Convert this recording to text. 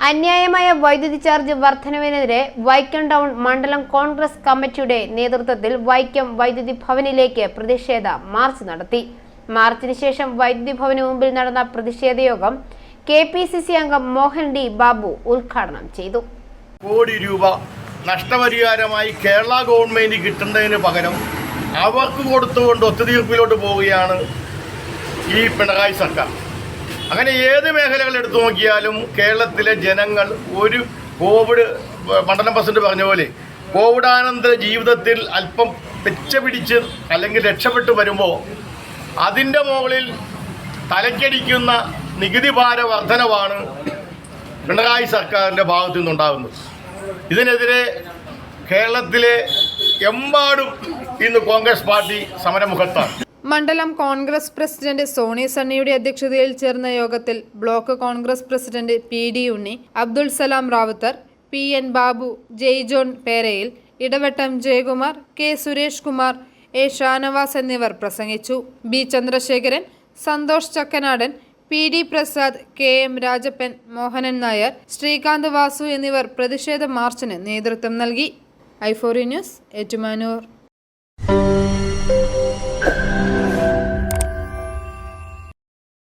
അന്യായമായ വൈദ്യുതി charge വർധനവിനെതിരെ Vaikom town മണ്ഡലം കോൺഗ്രസ് കമ്മിറ്റിയുടെ നേതൃത്വത്തിൽ വൈക്കം വൈദ്യുതി ഭവനിലേക്ക് പ്രതിഷേധ മാർച്ച് നടത്തി. മാർച്ചിന് ശേഷം വൈദ്യുതി ഭവന് മുമ്പിൽ നടന്ന പ്രതിഷേധ യോഗം KPCC അംഗം മോഹൻ ഡി ബാബു ഉദ്ഘാടനം ചെയ്തു. കോടി രൂപ നഷ്ടപരിഹാരമായി കേരള ഗവൺമെന്റ് കിട്ടുന്നതിന് പകരം അവർക്ക് കൊടുത്തുകൊണ്ട് ഒത്തുതീർപ്പിലോട്ട് പോവുകയാണ് ഈ പിണറായി സർക്കാർ. അങ്ങനെ ഏത് മേഖലകൾ എടുത്തു നോക്കിയാലും കേരളത്തിലെ ജനങ്ങൾ ഒരു കോവിഡ് മണ്ഡലം പ്രസിഡന്റ് പറഞ്ഞ പോലെ കോവിഡാനന്തര ജീവിതത്തിൽ അല്പം പിടിച്ച് അല്ലെങ്കിൽ രക്ഷപ്പെട്ടു വരുമ്പോൾ അതിൻ്റെ മുകളിൽ തലക്കടിക്കുന്ന നികുതി ഭാര വർധനവാണ് പിണറായി സർക്കാരിൻ്റെ ഭാഗത്തു നിന്നുണ്ടാകുന്നത്. ഇതിനെതിരെ കേരളത്തിലെ എമ്പാടും ഇന്ന് കോൺഗ്രസ് പാർട്ടി സമരമുഖത്താണ്. മണ്ഡലം കോൺഗ്രസ് പ്രസിഡന്റ് സോണി സണ്ണിയുടെ അധ്യക്ഷതയിൽ ചേർന്ന യോഗത്തിൽ block Congress president PD Unni, Abdul Salam Ravuthar, PN Babu, Jai John Perayil, Edavattom Jayakumar, K Suresh Kumar, A Shanavas എന്നിവർ പ്രസംഗിച്ചു. B Chandrasekharan, Santhosh ചക്കനാടൻ, PD Prasad, KM Rajappan, Mohanan Nair, Srikanth Vasu എന്നിവർ പ്രതിഷേധ മാർച്ചിന് നേതൃത്വം നൽകി. i4 news, Ettumanoor.